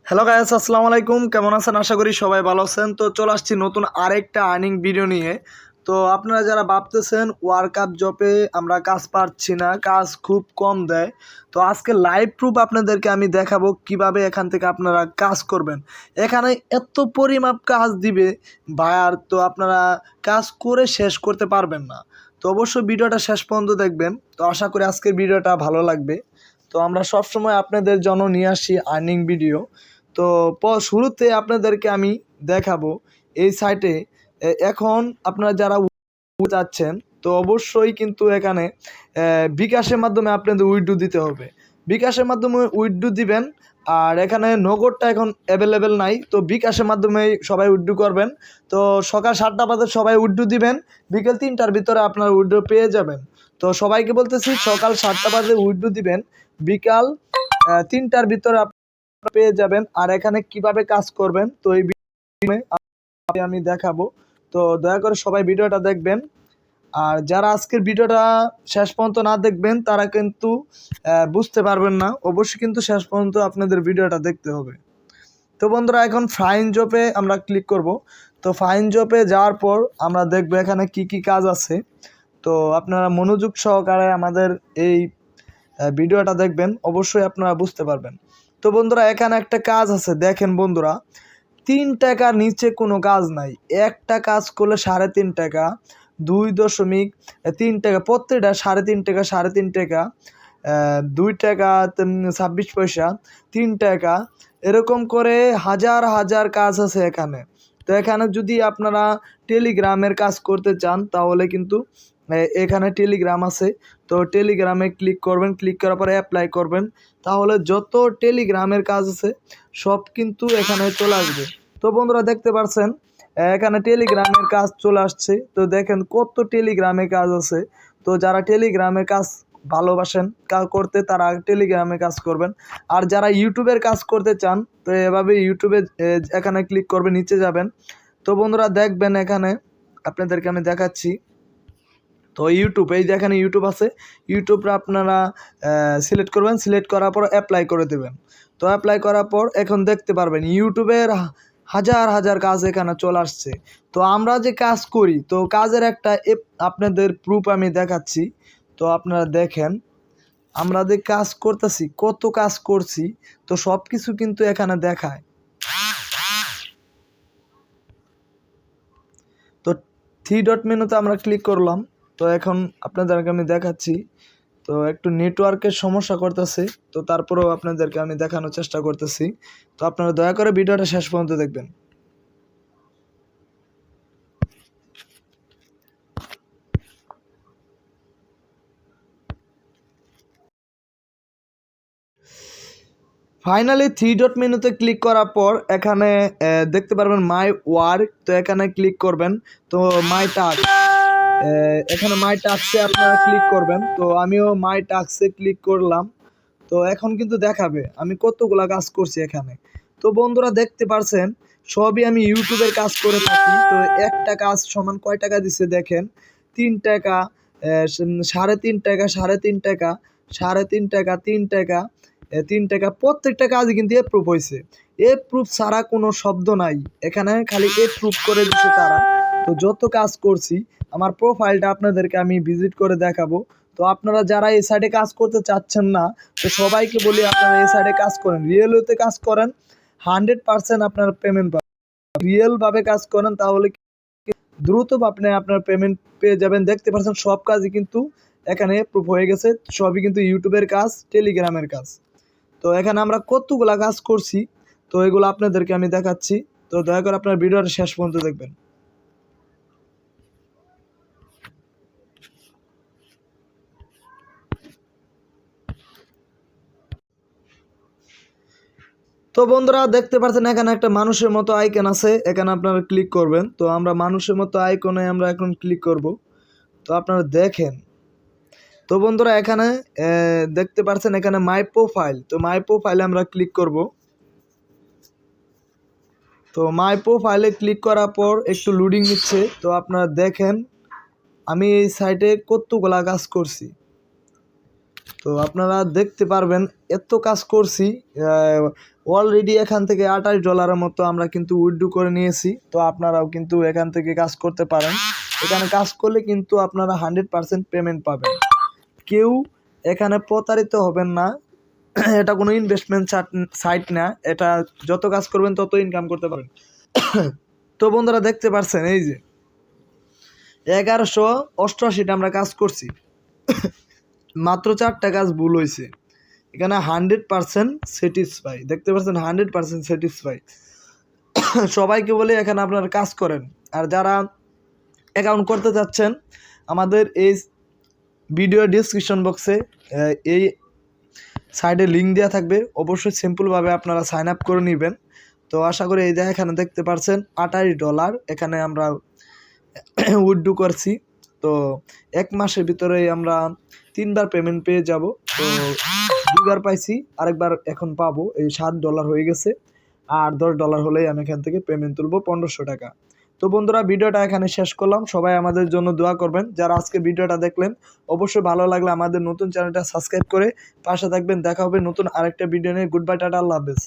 Hello guys, আসসালামু আলাইকুম। কেমন আছেন? আশা করি সবাই ভালো আছেন। তো চলে আসছি নতুন আরেকটা আর্নিং ভিডিও নিয়ে। তো আপনারা যারা ভাবতেছেন ওয়ার্কআপ জবে আমরা কাজ পাচ্ছি না, কাজ খুব কম দেয়, তো আজকে লাইভ প্রুফ আপনাদেরকে আমি দেখাবো কিভাবে এখান থেকে আপনারা কাজ করবেন। এখানে এত পরিমাপ কাজ দিবে ভাইয়ার, তো আপনারা কাজ করে শেষ করতে পারবেন না। তো অবশ্যই ভিডিওটা শেষ পর্যন্ত দেখবেন। তো আশা করি আজকের ভিডিওটা ভালো লাগবে। তো আমরা সবসময় আপনাদের জন্য নিয়ে আসি আর্নিং ভিডিও। তো শুরুতে আপনাদেরকে আমি দেখাবো এই সাইটে এখন আপনারা যারা যাচ্ছেন, তো অবশ্যই কিন্তু এখানে বিকাশের মাধ্যমে আপনাদের উইথড্র দিতে হবে। বিকাশের মাধ্যমে উইথড্র দিবেন, আর এখানে নগদটা এখন অ্যাভেলেবেল নাই, তো বিকাশের মাধ্যমে সবাই উইথড্র করবেন। তো সকাল 7টা বাজে সবাই উইথড্র দিবেন, বিকেল 3টার ভিতরে আপনার উইথড্র পেয়ে যাবেন। তো সবাইকে বলতেছি সকাল 7টা বাজে উইথড্র দিবেন, বিকাল 3টার ভিতরে পেয়ে যাবেন। আর এখানে কিভাবে কাজ করবেন তো এই আমি দেখাবো। তো দয়া করে সবাই ভিডিওটা দেখবেন। আর যারা আজকের ভিডিওটা শেষ পর্যন্ত না দেখবেন তারা কিন্তু বুঝতে পারবেন না। অবশ্যই কিন্তু শেষ পর্যন্ত আপনাদের ভিডিওটা দেখতে হবে। তো বন্ধুরা, এখন ফাইন জবে আমরা ক্লিক করব। তো ফাইন জবে যাওয়ার পর আমরা দেখব এখানে কি কি কাজ আছে। তো আপনারা মনোযোগ সহকারে আমাদের এই ভিডিওটা দেখবেন, অবশ্যই আপনারা বুঝতে পারবেন। তো বন্ধুরা, এখানে একটা কাজ আছে, দেখেন বন্ধুরা, 3 টাকার নিচে কোনো কাজ নাই। একটা কাজ করলে 3.5 টাকা, 2.3 টাকা, প্রত্যেকটা 3.5 টাকা, 3.5 টাকা, 2 টাকা 26 পয়সা, 3 টাকা, এরকম করে হাজার হাজার কাজ আছে এখানে। তো এখানে যদি আপনারা টেলিগ্রামের কাজ করতে চান তাহলে কিন্তু এখানে টেলিগ্রাম আছে। তো টেলিগ্রামে ক্লিক করবেন, ক্লিক করার পরে অ্যাপ্লাই করবেন, তাহলে যত টেলিগ্রামের কাজ আছে সব কিন্তু এখানে চলে আসবে। তো বন্ধুরা, দেখতে পাচ্ছেন এখানে টেলিগ্রামের কাজ চলে আসছে। তো দেখেন কত টেলিগ্রামে কাজ আছে। তো যারা টেলিগ্রামের কাজ ভালোবাসেন করতে তারা টেলিগ্রামে কাজ করবেন। আর যারা ইউটিউবের কাজ করতে চান তো এভাবে ইউটিউবে এখানে ক্লিক করবেন, নিচে যাবেন। তো বন্ধুরা দেখবেন, এখানে আপনাদেরকে আমি দেখাচ্ছি। তো ইউটিউব, এই যেখানে ইউটিউব আছে, ইউটিউবটা আপনারা সিলেক্ট করবেন, সিলেক্ট করার পর অ্যাপ্লাই করে দেবেন। তো অ্যাপ্লাই করার পর এখন দেখতে পারবেন ইউটিউবের হাজার হাজার কাজ এখানে চলে আসছে। তো আমরা যে কাজ করি, তো কাজের একটা আপনাদের প্রুফ আমি দেখাচ্ছি। তো আপনারা দেখেন আমরা যে কাজ করতেছি, কত কাজ করছি, তো সব কিছু কিন্তু এখানে দেখায়। তো 3 ডট মেনুতে আমরা ক্লিক করলাম। তো এখন আপনাদেরকে আমি দেখাচ্ছি। তো একটু নেটওয়ার্কের সমস্যা করতেছে, তো তারপরেও আপনাদেরকে আমি দেখানোর চেষ্টা করতেছি। তো আপনারা দয়া করে ভিডিওটা শেষ পর্যন্ত দেখবেন। ফাইনালি 3 ডট মেনুতে ক্লিক করার পর এখানে দেখতে পারবেন মাই ওয়ার্ক। তো এখানে ক্লিক করবেন। তো মাই টাস্ক, এখানে মাই টাস্কে আপনারা ক্লিক করবেন। তো আমিও মাই টাস্কে ক্লিক করলাম। তো এখন কিন্তু দেখাবে আমি কতগুলা কাজ করছি এখানে। তো বন্ধুরা দেখতে পারছেন সবই আমি ইউটিউবের কাজ করে থাকি। তো একটা কাজ সমান কয় টাকা দিচ্ছে দেখেন, 3 টাকা, 3.5 টাকা, 3.5 টাকা, 3.5 টাকা, 3 টাকা, 3 টাকা, প্রত্যেকটা কাজই কিন্তু এপ্রুভ হয়েছে। এপ্রুভ ছাড়া কোনো শব্দ নাই, এখানে খালি এপ্রুভ করে দিচ্ছে তারা। তো যত কাজ করছি আমার প্রোফাইলটা আপনাদেরকে আমি ভিজিট করে দেখাবো। তো আপনারা যারা এই সাইডে কাজ করতে চাচ্ছেন না, তো সবাইকে বলি আপনারা এই সাইডে কাজ করেন, রিয়েলতে কাজ করেন, 100% আপনার পেমেন্ট পাবেন। রিয়েলভাবে কাজ করেন তাহলে দ্রুত আপনি আপনার পেমেন্ট পেয়ে যাবেন। দেখতে পাচ্ছেন সব কাজই কিন্তু এখানে প্রুফ হয়ে গেছে, সবই কিন্তু ইউটিউবের কাজ, টেলিগ্রামের কাজ। তো এখানে আমরা কতগুলা কাজ করছি, তো এগুলো আপনাদেরকে আমি দেখাচ্ছি। তো দয়া করে আপনার ভিডিওটা শেষ পর্যন্ত দেখবেন। তো বন্ধুরা দেখতে পাচ্ছেন এখানে একটা মানুষের মতো আইকন আছে, এখানে আপনারা ক্লিক করবেন। তো আমরা মানুষের মতো আইকনে আমরা এখন ক্লিক করব। তো আপনারা দেখেন। তো বন্ধুরা এখানে দেখতে পাচ্ছেন এখানে মাই প্রোফাইল। তো মাই প্রোফাইলে আমরা ক্লিক করব। তো মাই প্রোফাইলে ক্লিক করার পর একটু লোডিং নিচ্ছে। তো আপনারা দেখেন আমি এই সাইটে কতগুলা কাজ করছি। তো আপনারা দেখতে পারবেন এত কাজ করছি, অলরেডি এখান থেকে $28 মতো আমরা কিন্তু উইথড্র করে নিয়েছি। তো আপনারাও কিন্তু এখান থেকে কাজ করতে পারেন। এখানে কাজ করলে কিন্তু আপনারা 100% পেমেন্ট পাবেন। কেউ এখানে প্রতারিত হবেন না। এটা কোনো ইনভেস্টমেন্ট সাইট না, এটা যত কাজ করবেন তত ইনকাম করতে পারবেন। তো বন্ধুরা দেখতে পাচ্ছেন এই যে 1188টা আমরা কাজ করছি, মাত্র 4টা কাজ ভুল হয়েছে। এখানে 100% স্যাটিসফাই, দেখতে পাচ্ছেন 100% স্যাটিসফাই। সবাইকে বলে এখানে আপনারা কাজ করেন। আর যারা অ্যাকাউন্ট করতে চাচ্ছেন, আমাদের এই ভিডিও ডিসক্রিপশন বক্সে এই সাইডে লিঙ্ক দেওয়া থাকবে, অবশ্যই সিম্পলভাবে আপনারা সাইন আপ করে নেবেন। তো আশা করি এই যে এখানে দেখতে পাচ্ছেন $28 এখানে আমরা উইথড্র করছি। তো 1 মাসের ভিতরেই আমরা 3বার পেমেন্ট পেয়ে যাব। তো 2বার পাইছি, আরেকবার এখন পাবো, এই $7 হয়ে গেছে। আর $10 হলেই আমি এখান থেকে পেমেন্ট তুলবো 1500 টাকা। তো বন্ধুরা ভিডিওটা এখানে শেষ করলাম, সবাই আমাদের জন্য দোয়া করবেন। যারা আজকে ভিডিওটা দেখলেন, অবশ্যই ভালো লাগলে আমাদের নতুন চ্যানেলটা সাবস্ক্রাইব করে পাশে থাকবেন। দেখা হবে নতুন আরেকটা ভিডিও নিয়ে। গুড বাই, টাটা, আল্লাহ হাফেজ।